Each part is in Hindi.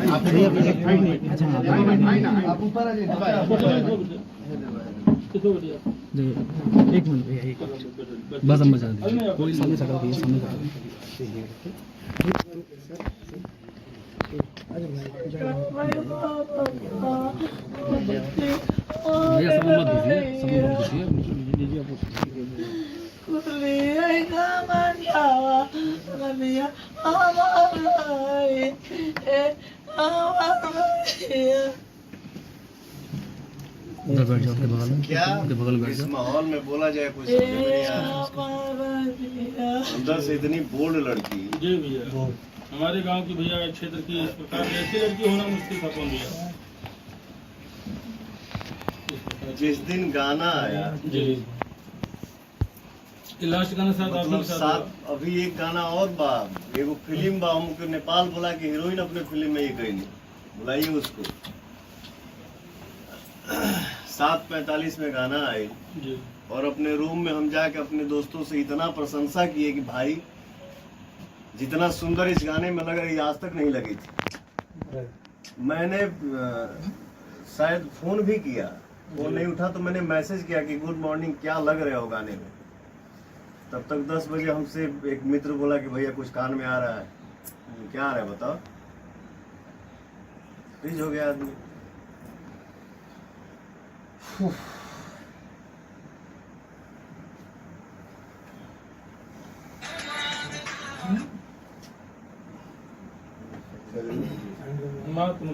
एक मिनट भैया, एक मिनट बस हम बजा दें। कोई सामने सका भैया, सामने सका भैया, सब मत दीजिए, सब मत दीजिए उधर बैठ जाओ, बगल में, क्या बगल में बैठ इस जाओ। माहौल में बोला जाए कुछ समझ में नहीं आ रहा। अंदर से इतनी बोल्ड लड़की। जी भैया, हमारे गांव की भैया क्षेत्र की इस प्रकार की ऐसी लड़की होना मुश्किल था कौन भैया। जिस दिन गाना आया जी, लास्ट गाना साथ आप मतलब लोग साथ अभी एक गाना और बा, एगो फिल्म बा, हमको नेपाल बोला कि हीरोइन अपने फिल्म में ही गई नहीं, बुलाइए उसको। 7:45 में गाना आई जी, और अपने रूम में हम जाके अपने दोस्तों से इतना प्रशंसा किए कि भाई जितना सुंदर इस गाने में लग रही आज तक नहीं लगी थी। मैंने शायद फोन भी किया, फोन नहीं उठा तो मैंने मैसेज किया कि गुड मॉर्निंग, क्या लग रहे हो गाने में। तब तक 10 बजे हमसे एक मित्र बोला कि भैया कुछ कान में आ रहा है। क्या आ रहा है बताओ। फ्रीज हो गया आदमी।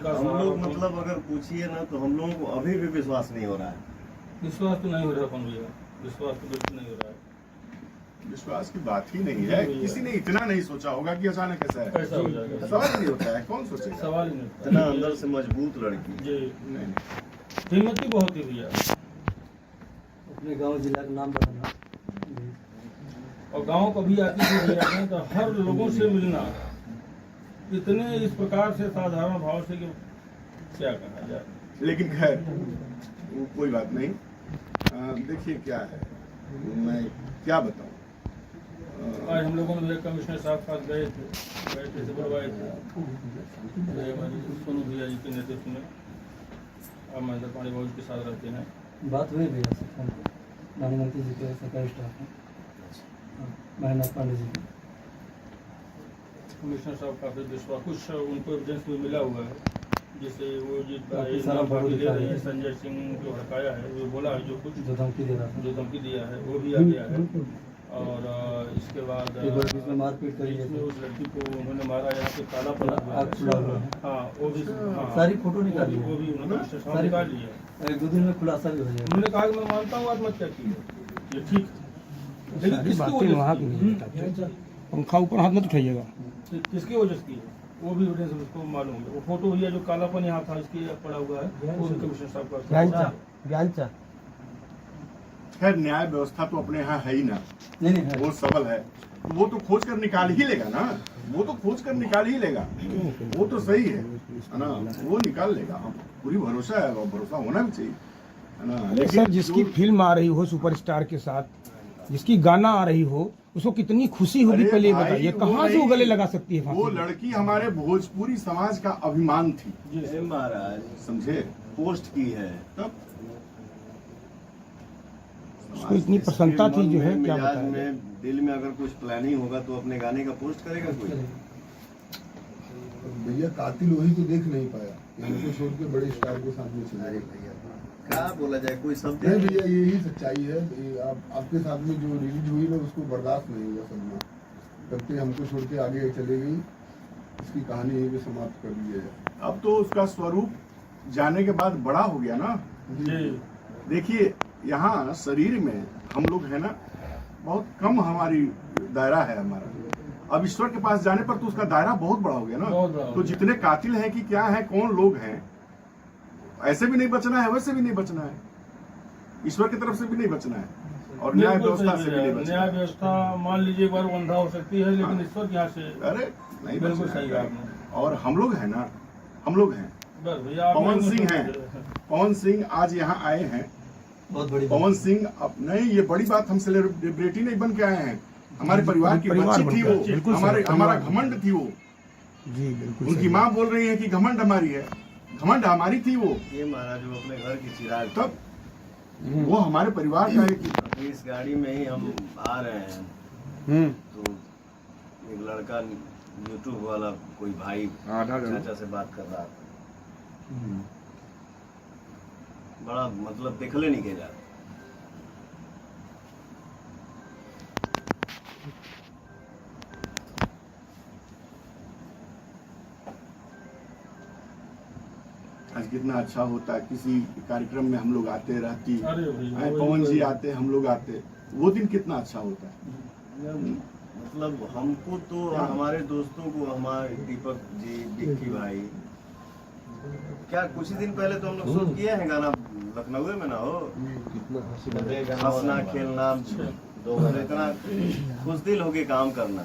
हम लोग मतलब अगर पूछिए ना तो हम लोगों को अभी भी विश्वास नहीं हो रहा है। विश्वास तो नहीं हो रहा कौन भैया, विश्वास तो बिल्कुल नहीं हो रहा है। विश्वास की बात ही नहीं है। किसी ने इतना नहीं सोचा होगा कि अचानक ऐसा है। कैसा हो जाएगा, सवाल नहीं होता है, कौन सोचेगा। सवाल ही नहीं होता। इतना अंदर से मजबूत लड़की। जी, नहीं, हिम्मत ही बहुत ही भैया। अपने गांव जिला का नाम बताना। और गांव को भी आती थी भैया ने तो हर लोगों से मिलना इतने इस प्रकार से साधारण भाव से कि क्या कहा जाए। लेकिन खैर वो कोई बात नहीं। देखिए क्या है, मैं क्या बताऊं। आज हम लोगों ने कमिश्नर साहब के साथ गए थे, से बुलवाए थे हमारी सोनू भैया जी के नेतृत्व में। अब महेंद्र पांडे बाबू के साथ रहते हैं। बात हुई भैया से फोन पर, नानी मंत्री जी के सरकारी स्टाफ में, महेंद्र पांडे जी के। कमिश्नर साहब काफी विश्वास, कुछ उनको एविडेंस भी मिला हुआ है, जैसे वो जो सारा फोटो ले दिखा रही रहे है हैं। संजय सिंह जो हटाया है, जो बोला है, जो कुछ जो धमकी दे रहा था, जो धमकी दिया है वो भी आ गया है। और इसके बाद एक बार बीच में मारपीट करी है, इसमें उस लड़की को उन्होंने मारा, यहाँ पे काला पड़ा हुआ आग खुला हुआ है। है। हाँ वो भी, हाँ सारी फोटो निकाली है। वो भी उन्होंने स्टेशन सारी निकाल ली है। 1-2 दिन में खुलासा भी हो जाएगा। उन्होंने कहा कि मैं मानता हूँ आत्महत्या की है, ये ठीक है, लेकिन किसकी वजह से? पंखा ऊपर हाथ मत उठाइएगा। किसकी वजह से की है वो भी एविडेंस उसको मालूम है। वो फोटो हुई है जो कालापन यहाँ था इसके पड़ा हुआ है, वो भी कमिश्नर साहब का। खैर न्याय व्यवस्था तो अपने यहाँ है ही ना, नहीं नहीं है। वो सबल है। वो तो खोज कर निकाल ही लेगा ना, वो तो खोज कर निकाल ही लेगा। वो तो सही है ना, वो निकाल लेगा। पूरी भरोसा है, भरोसा होना भी चाहिए, है ना। लेकिन जिसकी फिल्म आ रही हो सुपरस्टार के साथ, जिसकी गाना आ रही हो, उसको कितनी खुशी होगी पहले भाई, बताइए। वो कहाँ से वो नहीं, गले लगा सकती है वो फांसी? लड़की हमारे भोजपुरी समाज का अभिमान थी, जय महाराज समझे। पोस्ट की है। तब उसको इतनी प्रसन्नता थी जो है, क्या मिजाज बताया। में दिल में अगर कुछ प्लानिंग होगा तो अपने गाने का पोस्ट करेगा कोई। भैया कातिल वही तो देख नहीं पाया, इनको छोड़ के बड़े स्टार के साथ में चले गए। क्या बोला जाए, कोई शब्द नहीं भैया, यही सच्चाई है। आपके साथ में जो रिलीज हुई ना, उसको बर्दाश्त नहीं हुआ सदमा। जब तक हमको छोड़ के आगे चले गई, इसकी कहानी यही पे समाप्त कर दी है। अब तो उसका स्वरूप जाने के बाद बड़ा हो गया ना। देखिए यहाँ शरीर में हम लोग है ना, बहुत कम हमारी दायरा है हमारा। अब ईश्वर के पास जाने पर तो उसका दायरा बहुत बड़ा हो गया ना। तो जितने कातिल हैं कि क्या है, कौन लोग हैं, ऐसे भी नहीं बचना है, वैसे भी नहीं बचना है, ईश्वर की तरफ से भी नहीं बचना है, और न्याय व्यवस्था से भी नहीं बचना न्याय है। व्यवस्था मान लीजिए एक बार वो अंधा हो सकती है, लेकिन ईश्वर के यहाँ से अरे नहीं बिल्कुल बचना सही है। आपने। और हम लोग हैं ना, हम लोग हैं। बस भैया आप पवन नहीं सिंह हैं, पवन सिंह आज यहाँ आए हैं। बहुत बड़ी पवन सिंह अब नहीं, ये बड़ी बात, हम सेलिब्रिटी नहीं बन के आए हैं। हमारे परिवार की परिवार बच्ची बन थी के आए, वो, बिल्कुल हमारे सही, हमारा परिवार। घमंड थी वो, जी बिल्कुल उनकी सही। माँ बोल रही है कि घमंड हमारी है, घमंड हमारी थी वो, ये महाराज वो अपने घर की चिराग तब वो हमारे परिवार का एक अभी इस गाड़ी में ही हम आ रहे हैं हम्म। तो एक लड़का यूट्यूब वाला कोई भाई चाचा से बात कर रहा था, बड़ा मतलब देखले नहीं के जा आज कितना अच्छा होता है, किसी कार्यक्रम में हम लोग आते रहती, अरे भाई, पवन जी आते, हम लोग आते, वो दिन कितना अच्छा होता है। मतलब हमको तो हमारे दोस्तों को, हमारे दीपक जी, डिक्की भाई, क्या कुछ ही दिन पहले तो हम लोग शूट किए हैं गाना लखनऊ में ना हो, हंसना खेलना, इतना खुश दिल होके काम करना,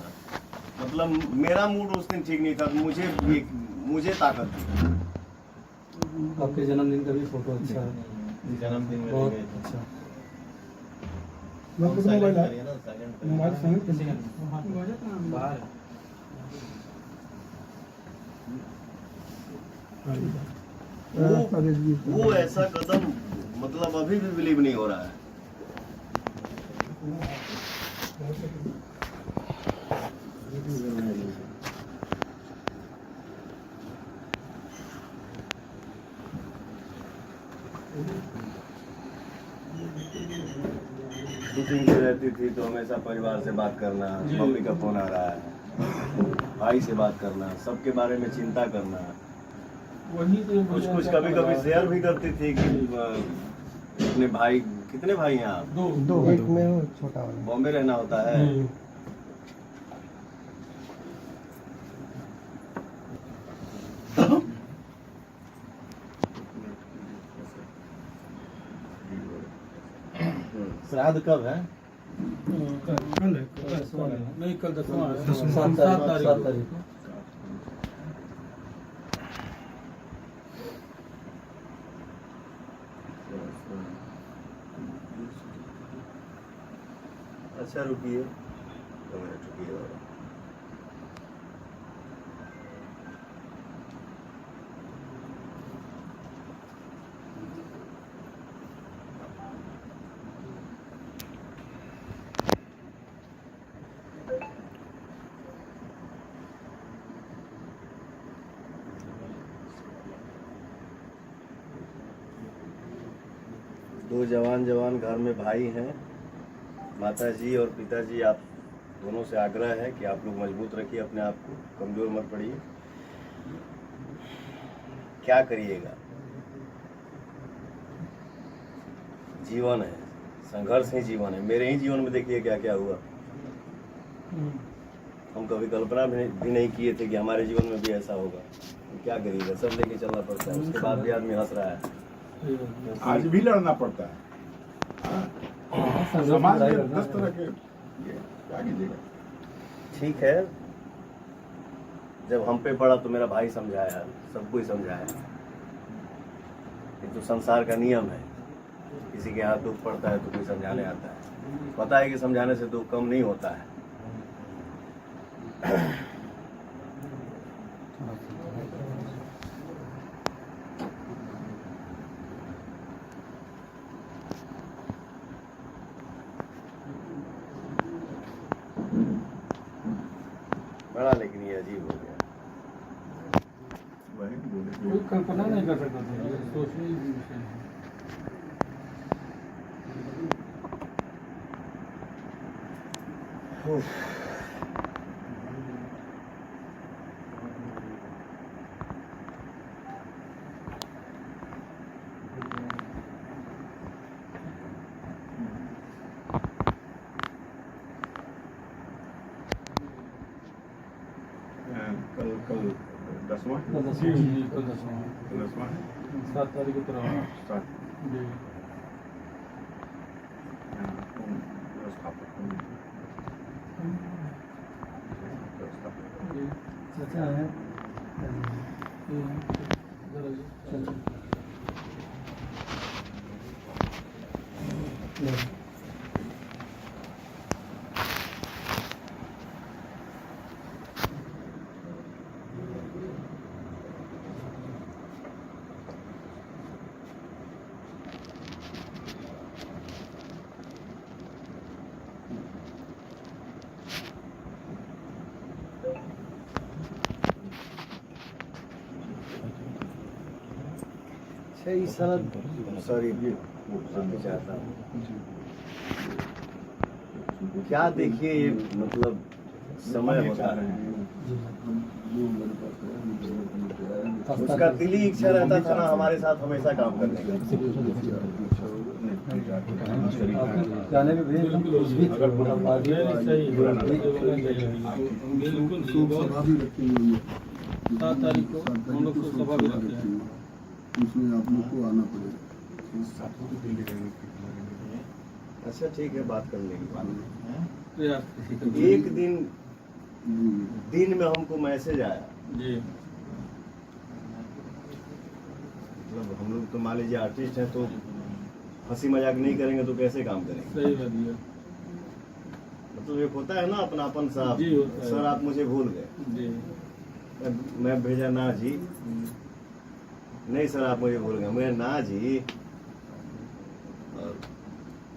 मतलब मेरा मूड उस दिन ठीक नहीं था, मुझे ताकत थी। आपके जन्मदिन का भी फोटो अच्छा है, जन्मदिन में बहुत अच्छा। वो ऐसा कदम मतलब अभी भी बिलीव नहीं हो रहा है। शूटिंग पे रहती थी तो हमेशा परिवार से बात करना, मम्मी का फोन आ रहा है, भाई से बात करना, सबके बारे में चिंता करना, वही तो कुछ कभी कभी शेयर भी करती थी कि अपने भाई, कितने भाई हैं आप? दो एक में हो, छोटा वाला। बॉम्बे रहना होता है। श्राद्ध कब है? कल है, नहीं कल 10वां है, 7 तारीख को। अच्छा रुकिए, 2 मिनट रुकिए। दो जवान घर में भाई हैं, माता जी और पिताजी, आप दोनों से आग्रह है कि आप लोग मजबूत रखिए अपने आप को, कमजोर मत पड़िए। क्या करिएगा, जीवन है, संघर्ष ही जीवन है। मेरे ही जीवन में देखिए क्या क्या हुआ। हम कभी कल्पना भी नहीं किए थे कि हमारे जीवन में भी ऐसा होगा। तो क्या करिएगा, सब लेके चलना पड़ता है, उसके बाद भी आदमी हंस रहा है। आज भी लड़ना पड़ता है। समाज में 10 तरह के क्या कीजिएगा। ठीक है, जब हम पे पड़ा तो मेरा भाई समझाया, सबको ही समझाया। ये तो संसार का नियम है, किसी के हाथ दुख पड़ता है तो कोई समझाने आता है। पता है कि समझाने से दुख कम नहीं होता है। बड़ा लेकिन ये अजीब हो गया। वही बोले कोई कल्पना नहीं कर सकता था, ये सोचने की विषय है। कल 10वां जी कल 10वां है, 10वां 7 तारीख को तरह स्टार्ट जी। चाचा है, चाचा। सॉरी माफी चाहता हूँ। क्या देखिए ये मतलब समय होता है, उसका दिली इच्छा रहता था ना हमारे साथ हमेशा काम करने का। गाने में भेज कुछ भी आप आगे सभा भी रखी हुई है, 7 तारीख को हम लोग सभा भी रखते हैं। उसमें आप लोग को आना पड़ेगा। अच्छा ठीक है, बात कर लेंगे। प्रयास एक दिन में हमको मैसेज आया, जी मतलब हम लोग तो मान लीजिए आर्टिस्ट हैं, तो हंसी मजाक नहीं करेंगे तो कैसे काम करेंगे। सही बात है मतलब एक होता है ना अपनापन साहब, जी, होता है। सर आप मुझे भूल गए, जी। मैं भेजा ना जी, नहीं सर आप मुझे भूल गए, मैं ना जी। और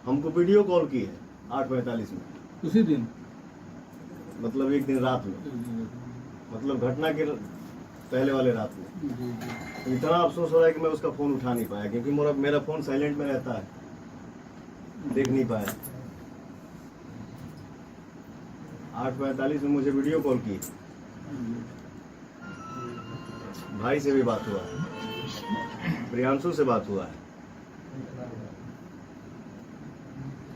हमको वीडियो कॉल की है 8:45 में, उसी दिन मतलब एक दिन रात में, मतलब घटना के पहले वाले रात में। तो इतना अफसोस हो रहा है कि मैं उसका फोन उठा नहीं पाया, क्योंकि मेरा फोन साइलेंट में रहता है, देख नहीं पाया। 8:45 में मुझे वीडियो कॉल की, भाई से भी बात हुआ है, प्रियांशु से बात हुआ है।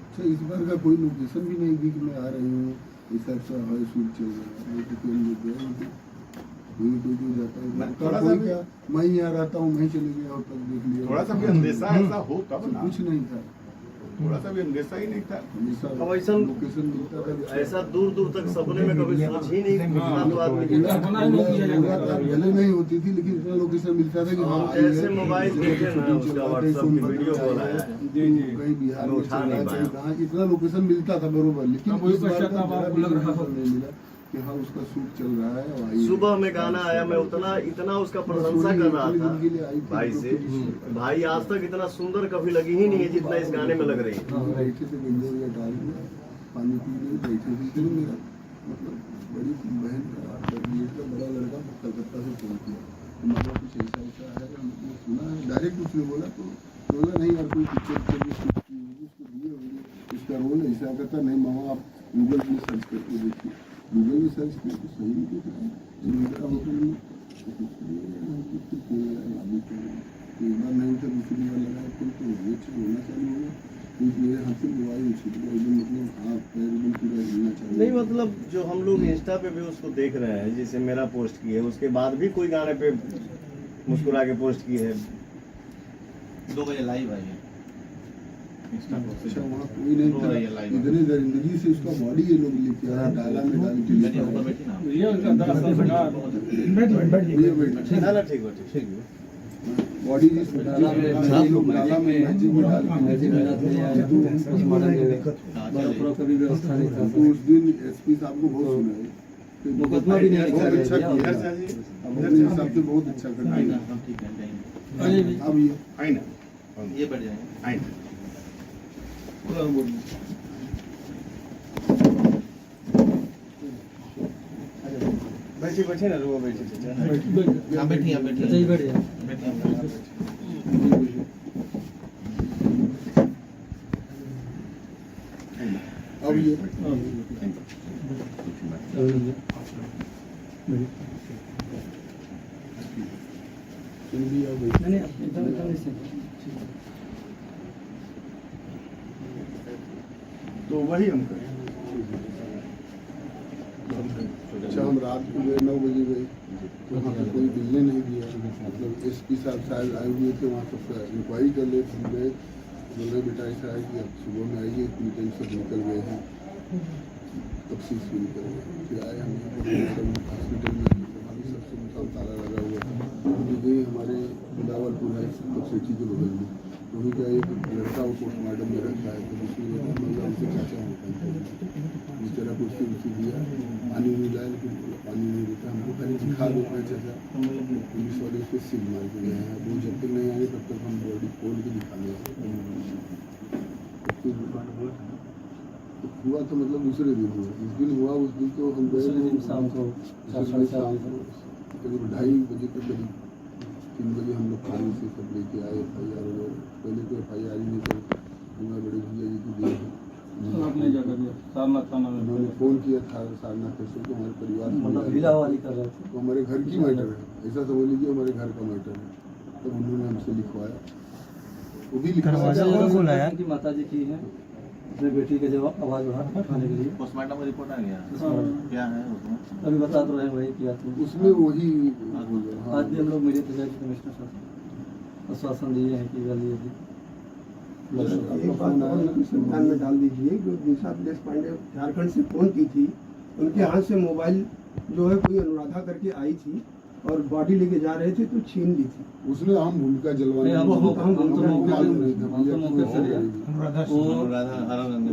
अच्छा, इस बार का कोई लोकेशन भी नहीं दी कि मैं आ रही हूँ, ऐसा अच्छा हवाई शूट चल रहा है, तो कोई लोग गए कोई जाता है थोड़ा सा कोई भी- क्या, मैं यहाँ रहता हूँ, मैं चले गया और तक देख लिया। थोड़ा सा भी अंदेशा ऐसा हो तब ना, कुछ नहीं था, थोड़ा सा भी अंदेशा ही नहीं था। हमेशा अब ऐसा लोकेशन मिलता था। ऐसा दूर दूर तक सपने में कभी सोच ही नहीं, इतना तो आदमी की भले नहीं होती थी, लेकिन इतना लोकेशन मिलता था कि हाँ, आई जैसे है, मोबाइल देखे ना, उसका व्हाट्सएप की वीडियो कॉल आया है, कहीं बिहार मैं में उठा चल रहा नहीं है, पाया। कहीं कहाँ, इतना लोकेशन मिलता था बरोबर, लेकिन अब वही इस बार का पश्चाताप जरा आपको भी लग रहा लोकेशन नहीं मिला कि हाँ उसका शूट चल रहा है और आई है। सुबह में गाना आया, मैं इतना उसका प्रशंसा कर रहा था भाई से। भाई आज तक इतना सुंदर कभी लगी ही नहीं है जितना इस गाने में लग रही है। हाँ, बैठे थे गंजा डाल दिया, पानी पी लिए, बैठे थे। फिर मेरा मतलब बड़ी बहन का बड़ा लड़का कलकत्ता से फोन किया, हमारा कुछ ऐसा ऐसा है, हमने सुना है, डायरेक्ट उसने बोला, तो बोला नहीं यार कोई पिक्चर की शूट की होगी, उसको दिए होंगे, इसका रोल ऐसा करता। नहीं मामा आप गूगल में सर्च करके देखिए, गूगल में सर्च किया तो सही नहीं दिख रहा है, मेरा होटल में तो कुछ एक बार नहीं था, दूसरी बार लगाया फिर तो ये होना चालू हो गया, फिर मेरे हाथ से दवाई छूट गया एकदम, मतलब हाथ पैर एकदम पूरा हिलना चालू। नहीं मतलब जो हम लोग इंस्टा पे भी उसको देख रहे हैं, जैसे मेरा पोस्ट की है, उसके बाद भी कोई गाने पे मुस्कुरा के पोस्ट की है। 2 बजे लाइव आई है अच्छा वहाँ कोई नहीं था, इतनी दरिंदगी से उसका बॉडी ये लोग लेके आया, डाला में डाल के बैठी ऊपर बैठी ना रियल का दास संस्कार ना ना ठीक है, ठीक है। बॉडी जिस डाला में ये लोग डाला में मैजिक में डाल के कभी व्यवस्था नहीं था। तो उस दिन एसपी साहब को बहुत सुना है, मुकदमा भी नहीं बहुत लिखा अच्छा गया। किया, अब अपने हिसाब से बहुत अच्छा कर आई दिया। ना हम ठीक है जाएंगे अब ये आई ना, ये बैठ जाएंगे आई ना। बैठी बैठी ना, रुको बैठी। हाँ बैठिए आप बैठिए सही बढ़िया। बैठिए आप अब ये भी अब नहीं नहीं एकदम ऐसे। तो वही हम करें। अच्छा हम रात को गए 9 बजे गए, तो वहाँ पे कोई मिलने नहीं दिया, मतलब एसपी साहब शायद आए हुए थे, वहाँ सब इंक्वायरी कर ले, फिर गए, बोल रहे बेटा ऐसा है कि अब सुबह में आइए, इतनी टाइम सब निकल गए हैं, तफसील से निकल गए। फिर आए हम यहाँ पर हॉस्पिटल में, हमारी सबसे मतलब ताला लगा हुआ था, हम गए हमारे बिलावलपुर है सब सिटी के बगल में, वहीं का एक लड़का वो पोस्टमार्टम में रखा है, तो दूसरी मतलब हमसे चाचा होता है, जिस तरह को उससे उसी दिया, पानी नहीं लाया, लेकिन पानी नहीं देता हमको, खाली दिखा दो चाचा। पुलिस वाले उसको सिल मार के गए हैं, वो जब तक नहीं आए तब तक हम बॉडी खोल के दिखाने तो हुआ तो मतलब दूसरे दिन हुआ, जिस दिन हुआ उस दिन तो हम गए दूसरे दिन शाम को दूसरे दिन शाम को करीब 2:30 बजे तक करीब 3 बजे हम लोग थाने से सब लेके आए FIR वगैरह। पहले तो FIR ही नहीं कर हमारे बड़े भैया जी की देर है। आपने क्या कर दिया सारनाथ थाना में? उन्होंने फ़ोन किया था सारनाथ स्टेशन को, हमारे परिवार से मतलब हीरा वाली कर रहे थे। तो हमारे घर की मैटर है, ऐसा समझ लीजिए हमारे घर का मैटर है। तब उन्होंने हमसे लिखवाया, वो भी दरवाजा लिखवाया। कौन खोला है? की माता जी की है, अपने बेटी के जवाब आवाज उठाने के लिए पोस्टमार्टम रिपोर्ट आ गया क्या है उसमें? अभी बता तो रहे वही किया था। उसमें वही आज भी हम लोग मीडिया पे जाके कमिश्नर साहब आश्वासन दिए हैं कि जल्दी जल्दी एक बात और संज्ञान में डाल दीजिए, जो दिशा प्लेस पांडे झारखंड से फोन की थी, उनके हाथ से मोबाइल जो है कोई अनुराधा करके आई थी और बॉडी लेके जा रहे थे तो छीन ली थी। उसने हम भूमिका जलवाने नहीं, हम तो मौके से ले आए। अनुराधा वो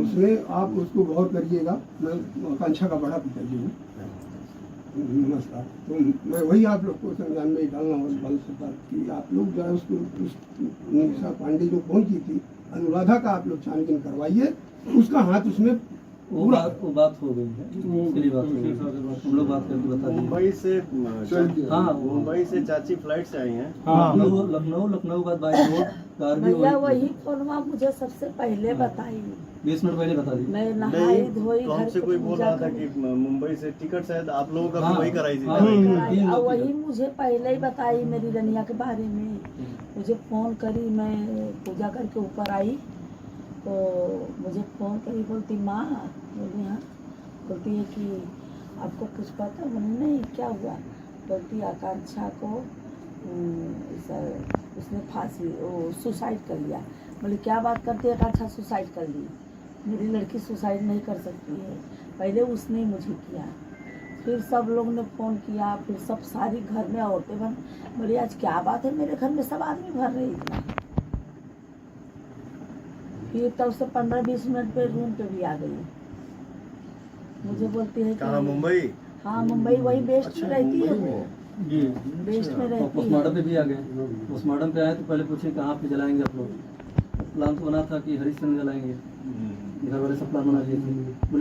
उसमें आप उसको गौर करिएगा। मैं आकांक्षा का बड़ा पिता जी हूँ। नमस्कार। तो मैं वही आप लोग को संज्ञान में डालना और बल से बात की आप लोग जो है उसको निशा पांडे जो फोन की थी अनुराधा का आप लोग छानबीन करवाइए, उसका हाथ उसमें वो बात हो गई है, उसके बात हो गई, हम लोग बात करके बता देंगे। मुंबई से हाँ मुंबई से चाची फ्लाइट से आई हैं। लखनऊ का बाई रोड कार भी भैया वही फोनवा मुझे सबसे पहले बताई। 20 मिनट पहले बता दी। मैं नहाई धोई तो घर हमसे पे कोई बोल पूजा रहा था करी। कि मुंबई से टिकट शायद आप लोगों का हाँ, भी वही कराई थी। हाँ, कराई, तीन और लोग वही मुझे पहले ही बताई मेरी रनिया के बारे में। मुझे फोन करी, मैं पूजा करके ऊपर आई तो मुझे फोन करी, बोलती माँ, बोली हाँ, बोलती है कि आपको कुछ पता? बोली नहीं, क्या हुआ? बोलती आकांक्षा को उसने फांसी वो सुसाइड कर लिया। बोले क्या बात करती है, आकांक्षा सुसाइड कर ली? मेरी लड़की सुसाइड नहीं कर सकती है, पहले उसने ही मुझे किया। फिर सब लोग ने फ़ोन किया, फिर सब सारी घर में औरतें बन बोली आज क्या बात है, मेरे घर में सब आदमी भर रहे इतना। फिर तब से 15-20 मिनट पे रूम पे भी आ गई। मुझे बोलती है कहाँ, कि मुंबई? हाँ मुंबई, वही बेस्ट में रहती है वो, जी बेस्ट में रहती है। पोस्टमार्टम पे भी आ गए। पोस्टमार्टम पे आए तो पहले पूछे कहाँ पे जलाएंगे आप लोग? प्लान तो बना था कि हरिश्चंद्र जलाएंगे, घर वाले सब प्लान बना लिए थे।